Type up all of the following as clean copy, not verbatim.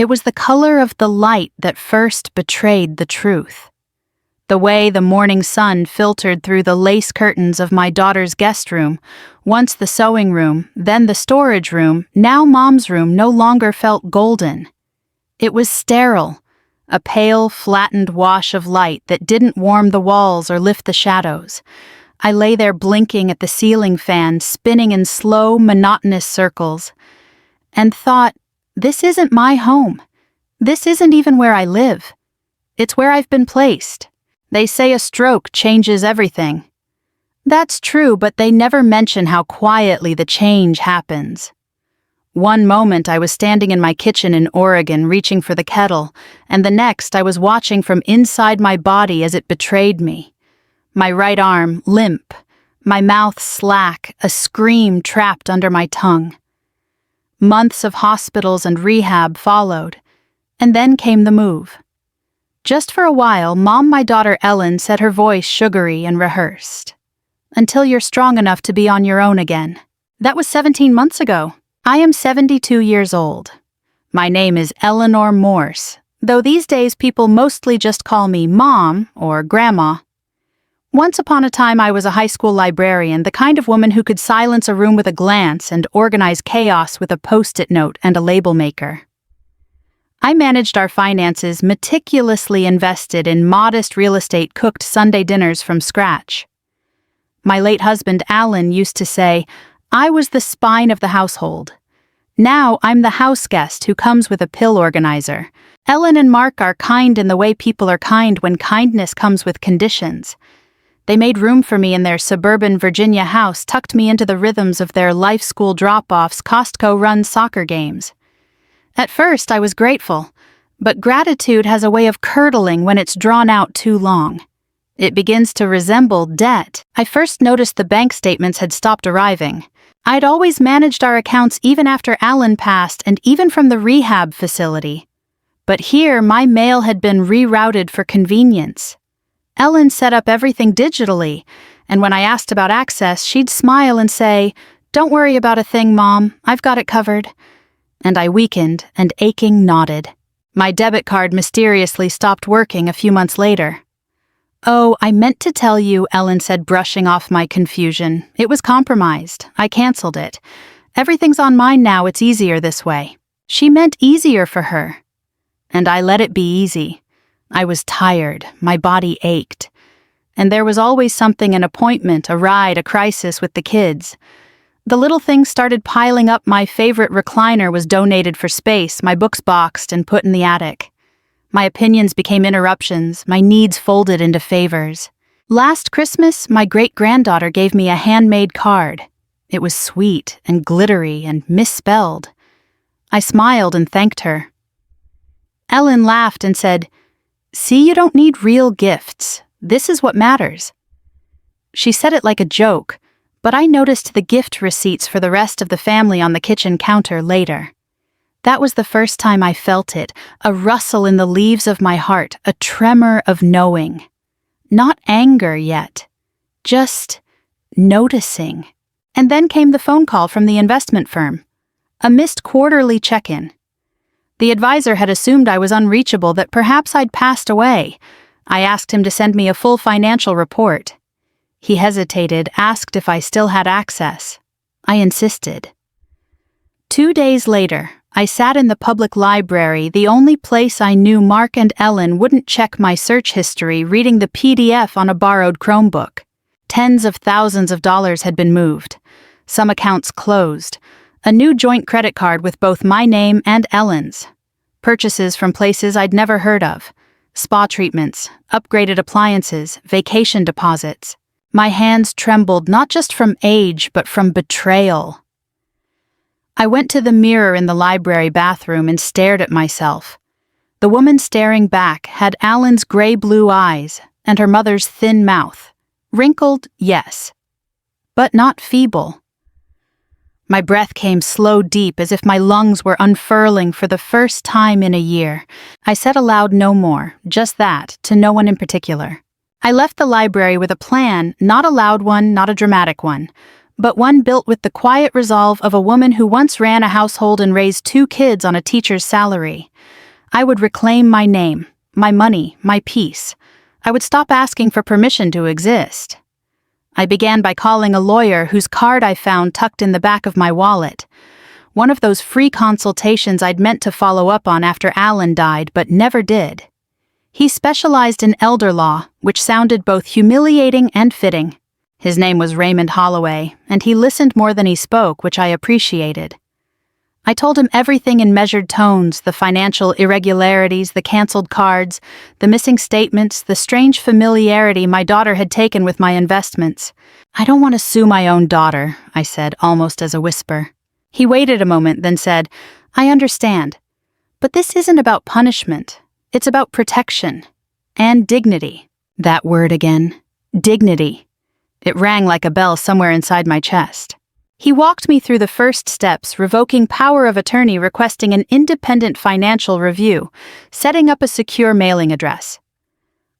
It was the color of the light that first betrayed the truth. The way the morning sun filtered through the lace curtains of my daughter's guest room, once the sewing room, then the storage room, now Mom's room, no longer felt golden. It was sterile, a pale, flattened wash of light that didn't warm the walls or lift the shadows. I lay there blinking at the ceiling fan, spinning in slow, monotonous circles, and thought, this isn't my home. This isn't even where I live. It's where I've been placed. They say a stroke changes everything. That's true, but they never mention how quietly the change happens. One moment I was standing in my kitchen in Oregon reaching for the kettle, and the next I was watching from inside my body as it betrayed me. My right arm limp, my mouth slack, a scream trapped under my tongue. Months of hospitals and rehab followed, and then came the move. Just for a while, my daughter Ellen said her voice sugary and rehearsed. Until you're strong enough to be on your own again. That was 17 months ago. I am 72 years old. My name is Eleanor Morse, though these days people mostly just call me Mom or Grandma. Once upon a time I was a high school librarian, the kind of woman who could silence a room with a glance and organize chaos with a post-it note and a label maker. I managed our finances, meticulously invested in modest real estate, cooked Sunday dinners from scratch. My late husband Alan used to say, I was the spine of the household. Now I'm the house guest who comes with a pill organizer. Ellen and Mark are kind in the way people are kind when kindness comes with conditions. They made room for me in their suburban Virginia house, tucked me into the rhythms of their life school drop-offs, Costco-run soccer games. At first I was grateful, but gratitude has a way of curdling when it's drawn out too long. It begins to resemble debt. I first noticed the bank statements had stopped arriving. I'd always managed our accounts even after Alan passed and even from the rehab facility. But here, my mail had been rerouted for convenience. Ellen set up everything digitally, and when I asked about access, she'd smile and say, "Don't worry about a thing, Mom. I've got it covered." And I weakened and aching nodded. My debit card mysteriously stopped working a few months later. "Oh, I meant to tell you," Ellen said, brushing off my confusion. "It was compromised. I canceled it. Everything's on mine now. It's easier this way." She meant easier for her. And I let it be easy. I was tired. My body ached. And there was always something, an appointment, a ride, a crisis with the kids. The little things started piling up. My favorite recliner was donated for space, my books boxed and put in the attic. My opinions became interruptions, my needs folded into favors. Last Christmas, my great-granddaughter gave me a handmade card. It was sweet and glittery and misspelled. I smiled and thanked her. Ellen laughed and said, "See, you don't need real gifts. This is what matters." She said it like a joke, but I noticed the gift receipts for the rest of the family on the kitchen counter later. That was the first time I felt it, a rustle in the leaves of my heart, a tremor of knowing. Not anger yet, just noticing. And then came the phone call from the investment firm. A missed quarterly check-in. The advisor had assumed I was unreachable, that perhaps I'd passed away. I asked him to send me a full financial report. He hesitated, asked if I still had access. I insisted. 2 days later, I sat in the public library, the only place I knew Mark and Ellen wouldn't check my search history, reading the PDF on a borrowed Chromebook. Tens of thousands of dollars had been moved. Some accounts closed. A new joint credit card with both my name and Ellen's. Purchases from places I'd never heard of. Spa treatments, upgraded appliances, vacation deposits. My hands trembled not just from age, but from betrayal. I went to the mirror in the library bathroom and stared at myself. The woman staring back had Alan's gray-blue eyes and her mother's thin mouth. Wrinkled, yes, but not feeble. My breath came slow, deep, as if my lungs were unfurling for the first time in a year. I said aloud no more, just that, to no one in particular. I left the library with a plan, not a loud one, not a dramatic one, but one built with the quiet resolve of a woman who once ran a household and raised 2 kids on a teacher's salary. I would reclaim my name, my money, my peace. I would stop asking for permission to exist. I began by calling a lawyer whose card I found tucked in the back of my wallet. One of those free consultations I'd meant to follow up on after Alan died, but never did. He specialized in elder law, which sounded both humiliating and fitting. His name was Raymond Holloway, and he listened more than he spoke, which I appreciated. I told him everything in measured tones, the financial irregularities, the canceled cards, the missing statements, the strange familiarity my daughter had taken with my investments. "I don't want to sue my own daughter," I said, almost as a whisper. He waited a moment, then said, "I understand. But this isn't about punishment. It's about protection. And dignity." That word again. Dignity. It rang like a bell somewhere inside my chest. He walked me through the first steps, revoking power of attorney, requesting an independent financial review, setting up a secure mailing address.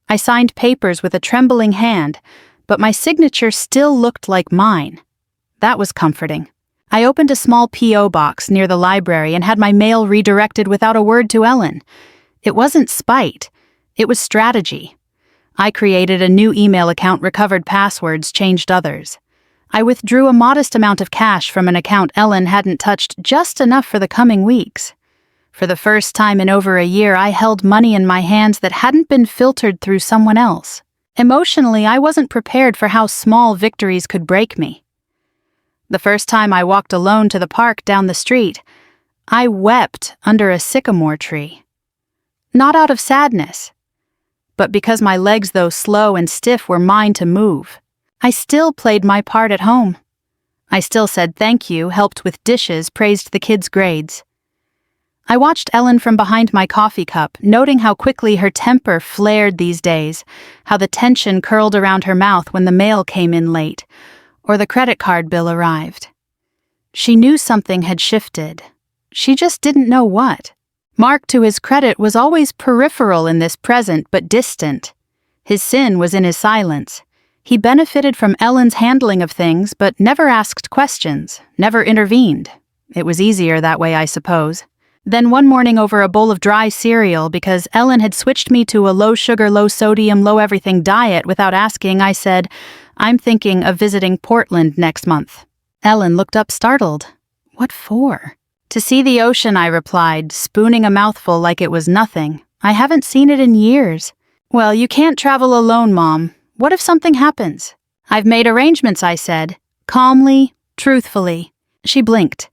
I signed papers with a trembling hand, but my signature still looked like mine. That was comforting. I opened a small P.O. box near the library and had my mail redirected without a word to Ellen. It wasn't spite. It was strategy. I created a new email account, recovered passwords, changed others. I withdrew a modest amount of cash from an account Ellen hadn't touched, just enough for the coming weeks. For the first time in over a year, I held money in my hands that hadn't been filtered through someone else. Emotionally, I wasn't prepared for how small victories could break me. The first time I walked alone to the park down the street, I wept under a sycamore tree. Not out of sadness, but because my legs, though slow and stiff, were mine to move. I still played my part at home. I still said thank you, helped with dishes, praised the kids' grades. I watched Ellen from behind my coffee cup, noting how quickly her temper flared these days, how the tension curled around her mouth when the mail came in late, or the credit card bill arrived. She knew something had shifted. She just didn't know what. Mark, to his credit, was always peripheral in this present, but distant. His sin was in his silence. He benefited from Ellen's handling of things, but never asked questions, never intervened. It was easier that way, I suppose. Then one morning over a bowl of dry cereal, because Ellen had switched me to a low-sugar, low-sodium, low-everything diet without asking, I said, "I'm thinking of visiting Portland next month." Ellen looked up startled. "What for?" "To see the ocean," I replied, spooning a mouthful like it was nothing. "I haven't seen it in years." "Well, you can't travel alone, Mom. What if something happens?" "I've made arrangements," I said, calmly, truthfully. She blinked.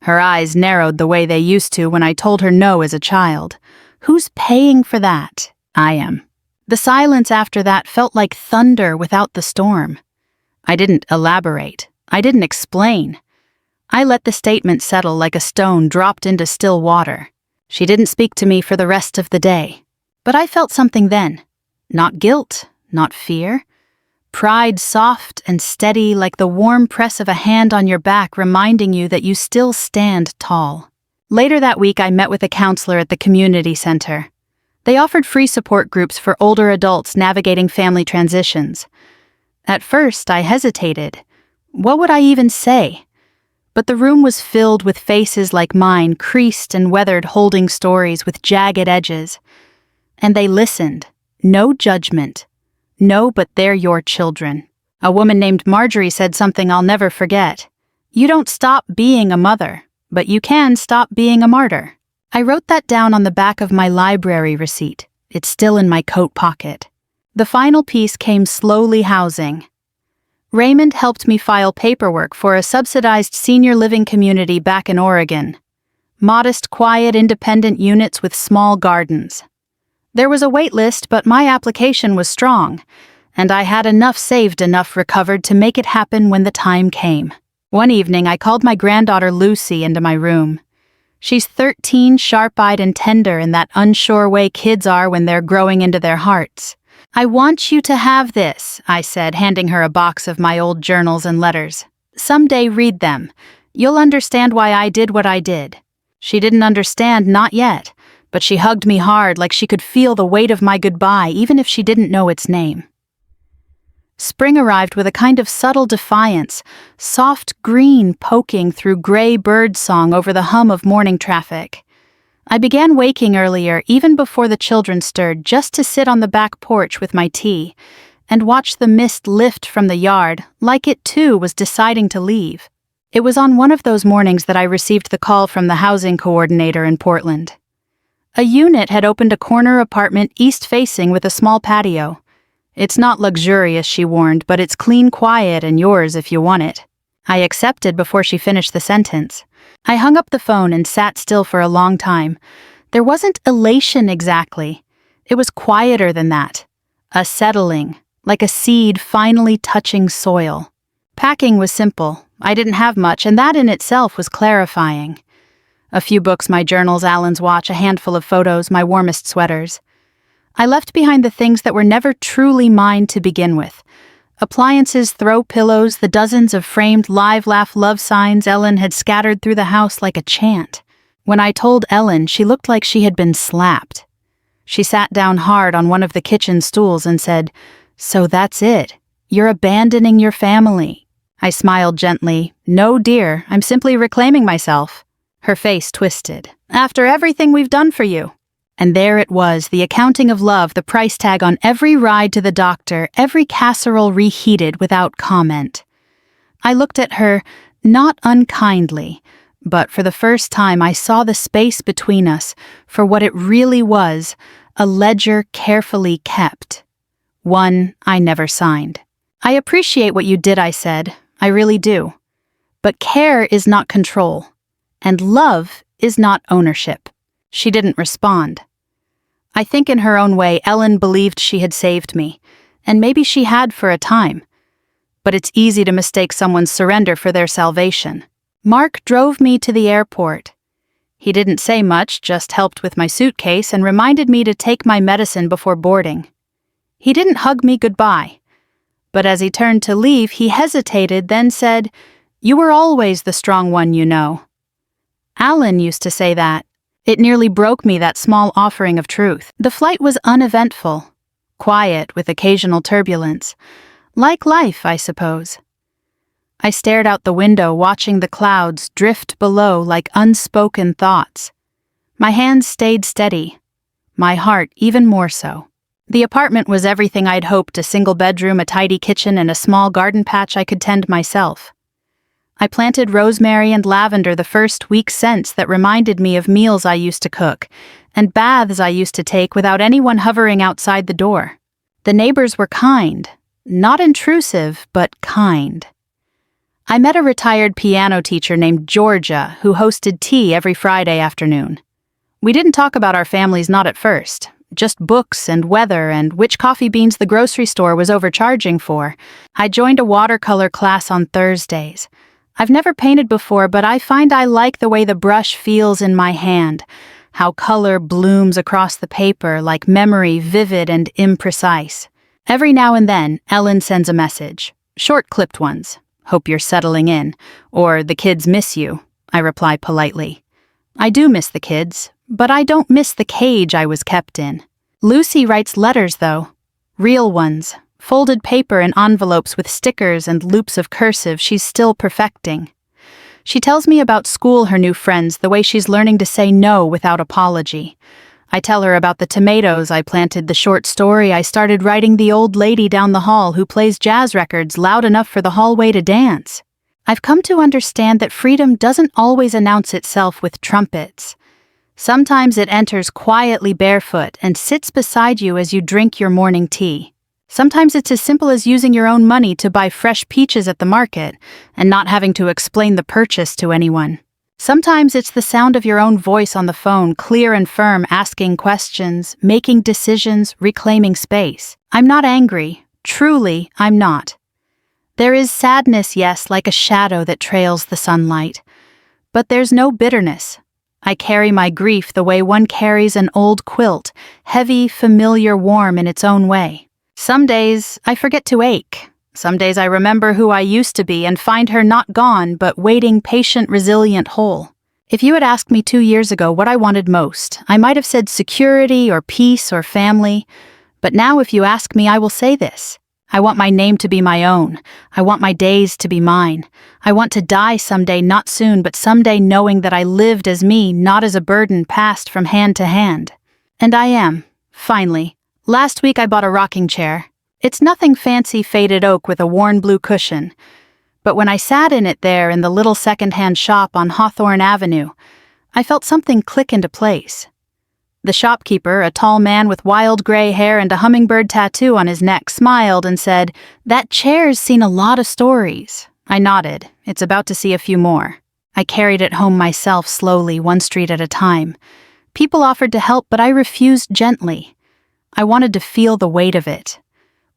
Her eyes narrowed the way they used to when I told her no as a child. "Who's paying for that?" "I am." The silence after that felt like thunder without the storm. I didn't elaborate. I didn't explain. I let the statement settle like a stone dropped into still water. She didn't speak to me for the rest of the day. But I felt something then. Not guilt, not fear. Pride, soft and steady, like the warm press of a hand on your back reminding you that you still stand tall. Later that week, I met with a counselor at the community center. They offered free support groups for older adults navigating family transitions. At first, I hesitated. What would I even say? But the room was filled with faces like mine, creased and weathered, holding stories with jagged edges. And they listened. No judgment. No, but they're your children. A woman named Marjorie said something I'll never forget. "You don't stop being a mother, but you can stop being a martyr." I wrote that down on the back of my library receipt. It's still in my coat pocket. The final piece came slowly housing. Raymond helped me file paperwork for a subsidized senior living community back in Oregon. Modest, quiet, independent units with small gardens. There was a wait list, but my application was strong, and I had enough saved, enough recovered to make it happen when the time came. One evening, I called my granddaughter Lucy into my room. She's 13, sharp-eyed and tender in that unsure way kids are when they're growing into their hearts. "I want you to have this," I said, handing her a box of my old journals and letters. "Someday read them. You'll understand why I did what I did." She didn't understand, not yet, but she hugged me hard like she could feel the weight of my goodbye even if she didn't know its name. Spring arrived with a kind of subtle defiance, soft green poking through gray bird song over the hum of morning traffic. I began waking earlier, even before the children stirred, just to sit on the back porch with my tea and watch the mist lift from the yard, like it too was deciding to leave. It was on one of those mornings that I received the call from the housing coordinator in Portland. A unit had opened a corner apartment east-facing with a small patio. "It's not luxurious," she warned, "but it's clean, quiet, and yours if you want it." I accepted before she finished the sentence. I hung up the phone and sat still for a long time. There wasn't elation exactly. It was quieter than that. A settling, like a seed finally touching soil. Packing was simple. I didn't have much, and that in itself was clarifying. A few books, my journals, Alan's watch, a handful of photos, my warmest sweaters. I left behind the things that were never truly mine to begin with. Appliances, throw pillows, the dozens of framed live laugh love signs Ellen had scattered through the house like a chant. When I told Ellen, she looked like she had been slapped. She sat down hard on one of the kitchen stools and said, "So that's it. You're abandoning your family." I smiled gently. "No, dear, I'm simply reclaiming myself." Her face twisted. "After everything we've done for you." And there it was, the accounting of love, the price tag on every ride to the doctor, every casserole reheated without comment. I looked at her, not unkindly, but for the first time I saw the space between us for what it really was, a ledger carefully kept. One I never signed. "I appreciate what you did," I said. "I really do. But care is not control, and love is not ownership." She didn't respond. I think in her own way, Ellen believed she had saved me, and maybe she had for a time. But it's easy to mistake someone's surrender for their salvation. Mark drove me to the airport. He didn't say much, just helped with my suitcase and reminded me to take my medicine before boarding. He didn't hug me goodbye. But as he turned to leave, he hesitated, then said, "You were always the strong one, you know." Alan used to say that. It nearly broke me, that small offering of truth. The flight was uneventful, quiet with occasional turbulence. Like life, I suppose. I stared out the window, watching the clouds drift below like unspoken thoughts. My hands stayed steady, my heart even more so. The apartment was everything I'd hoped: a single bedroom, a tidy kitchen, and a small garden patch I could tend myself. I planted rosemary and lavender, the first weak scents that reminded me of meals I used to cook, and baths I used to take without anyone hovering outside the door. The neighbors were kind, not intrusive, but kind. I met a retired piano teacher named Georgia who hosted tea every Friday afternoon. We didn't talk about our families, not at first. Just books and weather and which coffee beans the grocery store was overcharging for. I joined a watercolor class on Thursdays. I've never painted before, but I find I like the way the brush feels in my hand, how color blooms across the paper like memory, vivid and imprecise. Every now and then, Ellen sends a message. Short-clipped ones. "Hope you're settling in," or "The kids miss you," I reply politely. I do miss the kids, but I don't miss the cage I was kept in. Lucy writes letters, though. Real ones. Folded paper in envelopes with stickers and loops of cursive she's still perfecting. She tells me about school, her new friends, the way she's learning to say no without apology. I tell her about the tomatoes I planted, the short story I started writing, the old lady down the hall who plays jazz records loud enough for the hallway to dance. I've come to understand that freedom doesn't always announce itself with trumpets. Sometimes it enters quietly barefoot and sits beside you as you drink your morning tea. Sometimes it's as simple as using your own money to buy fresh peaches at the market and not having to explain the purchase to anyone. Sometimes it's the sound of your own voice on the phone, clear and firm, asking questions, making decisions, reclaiming space. I'm not angry. Truly, I'm not. There is sadness, yes, like a shadow that trails the sunlight. But there's no bitterness. I carry my grief the way one carries an old quilt, heavy, familiar, warm in its own way. Some days I forget to ache. Some days I remember who I used to be and find her not gone, but waiting, patient, resilient, whole. If you had asked me 2 years ago what I wanted most, I might have said security or peace or family. But now if you ask me, I will say this. I want my name to be my own. I want my days to be mine. I want to die someday, not soon, but someday, knowing that I lived as me, not as a burden passed from hand to hand. And I am, finally. Last week I bought a rocking chair. It's nothing fancy, faded oak with a worn blue cushion. But when I sat in it there in the little second-hand shop on Hawthorne Avenue, I felt something click into place. The shopkeeper, a tall man with wild gray hair and a hummingbird tattoo on his neck, smiled and said, "That chair's seen a lot of stories." I nodded. It's about to see a few more. I carried it home myself slowly, one street at a time. People offered to help, but I refused gently. I wanted to feel the weight of it.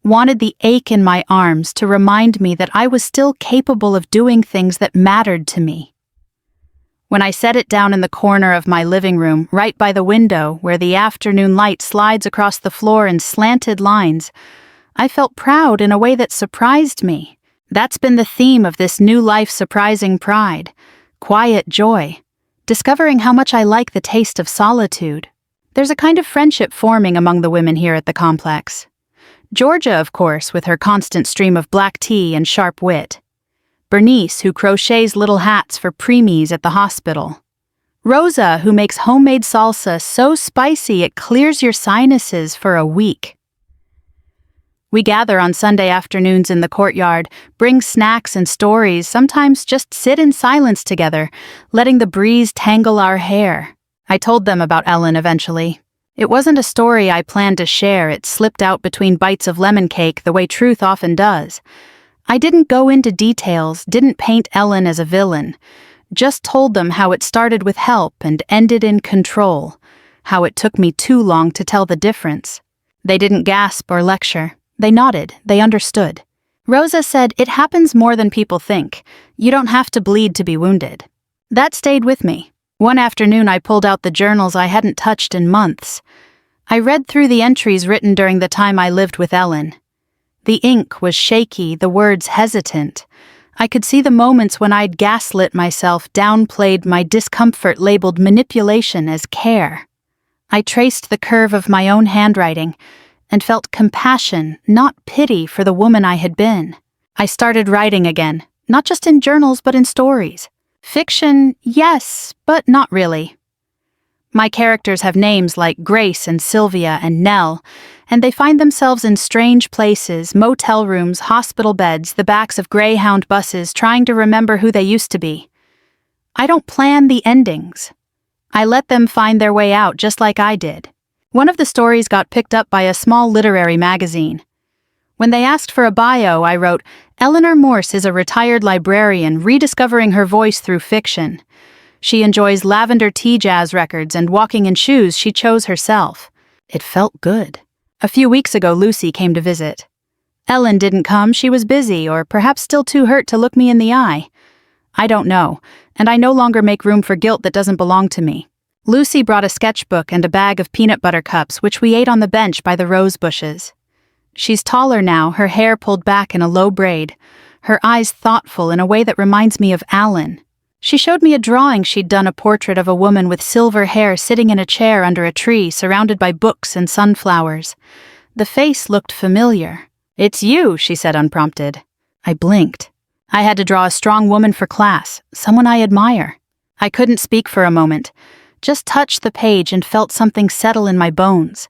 Wanted the ache in my arms to remind me that I was still capable of doing things that mattered to me. When I set it down in the corner of my living room, right by the window where the afternoon light slides across the floor in slanted lines, I felt proud in a way that surprised me. That's been the theme of this new life, surprising pride, quiet joy, discovering how much I like the taste of solitude. There's a kind of friendship forming among the women here at the complex. Georgia, of course, with her constant stream of black tea and sharp wit. Bernice, who crochets little hats for preemies at the hospital. Rosa, who makes homemade salsa so spicy it clears your sinuses for a week. We gather on Sunday afternoons in the courtyard, bring snacks and stories, sometimes just sit in silence together, letting the breeze tangle our hair. I told them about Ellen eventually. It wasn't a story I planned to share, it slipped out between bites of lemon cake the way truth often does. I didn't go into details, didn't paint Ellen as a villain, just told them how it started with help and ended in control, how it took me too long to tell the difference. They didn't gasp or lecture. They nodded, they understood. Rosa said, "It happens more than people think. You don't have to bleed to be wounded." That stayed with me. One afternoon I pulled out the journals I hadn't touched in months. I read through the entries written during the time I lived with Ellen. The ink was shaky, the words hesitant. I could see the moments when I'd gaslit myself, downplayed my discomfort, labeled manipulation as care. I traced the curve of my own handwriting and felt compassion, not pity, for the woman I had been. I started writing again, not just in journals but in stories. Fiction, yes, but not really. My characters have names like Grace and Sylvia and Nell, and they find themselves in strange places, motel rooms, hospital beds, the backs of Greyhound buses, trying to remember who they used to be. I don't plan the endings. I let them find their way out just like I did. One of the stories got picked up by a small literary magazine. When they asked for a bio, I wrote, "Eleanor Morse is a retired librarian rediscovering her voice through fiction. She enjoys lavender tea jazz records and walking in shoes she chose herself." It felt good. A few weeks ago, Lucy came to visit. Ellen didn't come, she was busy, or perhaps still too hurt to look me in the eye. I don't know, and I no longer make room for guilt that doesn't belong to me. Lucy brought a sketchbook and a bag of peanut butter cups, which we ate on the bench by the rose bushes. She's taller now, her hair pulled back in a low braid, her eyes thoughtful in a way that reminds me of Alan. She showed me a drawing she'd done, a portrait of a woman with silver hair sitting in a chair under a tree, surrounded by books and sunflowers. The face looked familiar. "It's you," she said unprompted. I blinked. I had to draw a strong woman for class, someone I admire. I couldn't speak for a moment, just touched the page and felt something settle in my bones.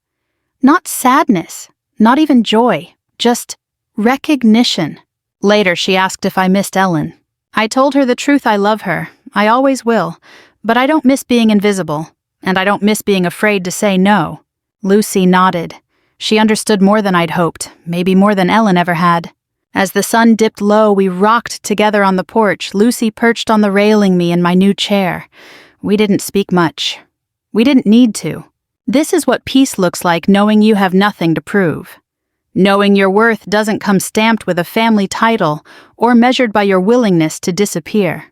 Not sadness. Not even joy, just recognition. Later, she asked if I missed Ellen. I told her the truth, I love her. I always will. But I don't miss being invisible, and I don't miss being afraid to say no. Lucy nodded. She understood more than I'd hoped, maybe more than Ellen ever had. As the sun dipped low, we rocked together on the porch, Lucy perched on the railing, me in my new chair. We didn't speak much. We didn't need to. This is what peace looks like, knowing you have nothing to prove. Knowing your worth doesn't come stamped with a family title or measured by your willingness to disappear.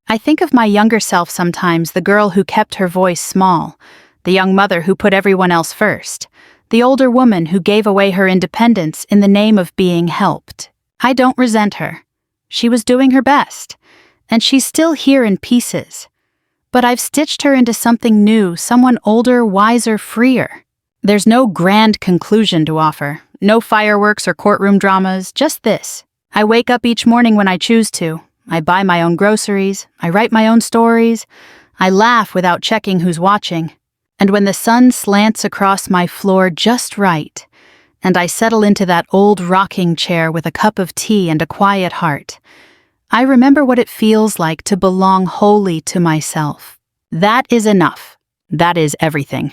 I think of my younger self sometimes, the girl who kept her voice small, the young mother who put everyone else first, the older woman who gave away her independence in the name of being helped. I don't resent her. She was doing her best, and she's still here in pieces. But I've stitched her into something new, someone older, wiser, freer. There's no grand conclusion to offer. No fireworks or courtroom dramas, just this. I wake up each morning when I choose to. I buy my own groceries. I write my own stories. I laugh without checking who's watching. And when the sun slants across my floor just right, and I settle into that old rocking chair with a cup of tea and a quiet heart, I remember what it feels like to belong wholly to myself. That is enough. That is everything.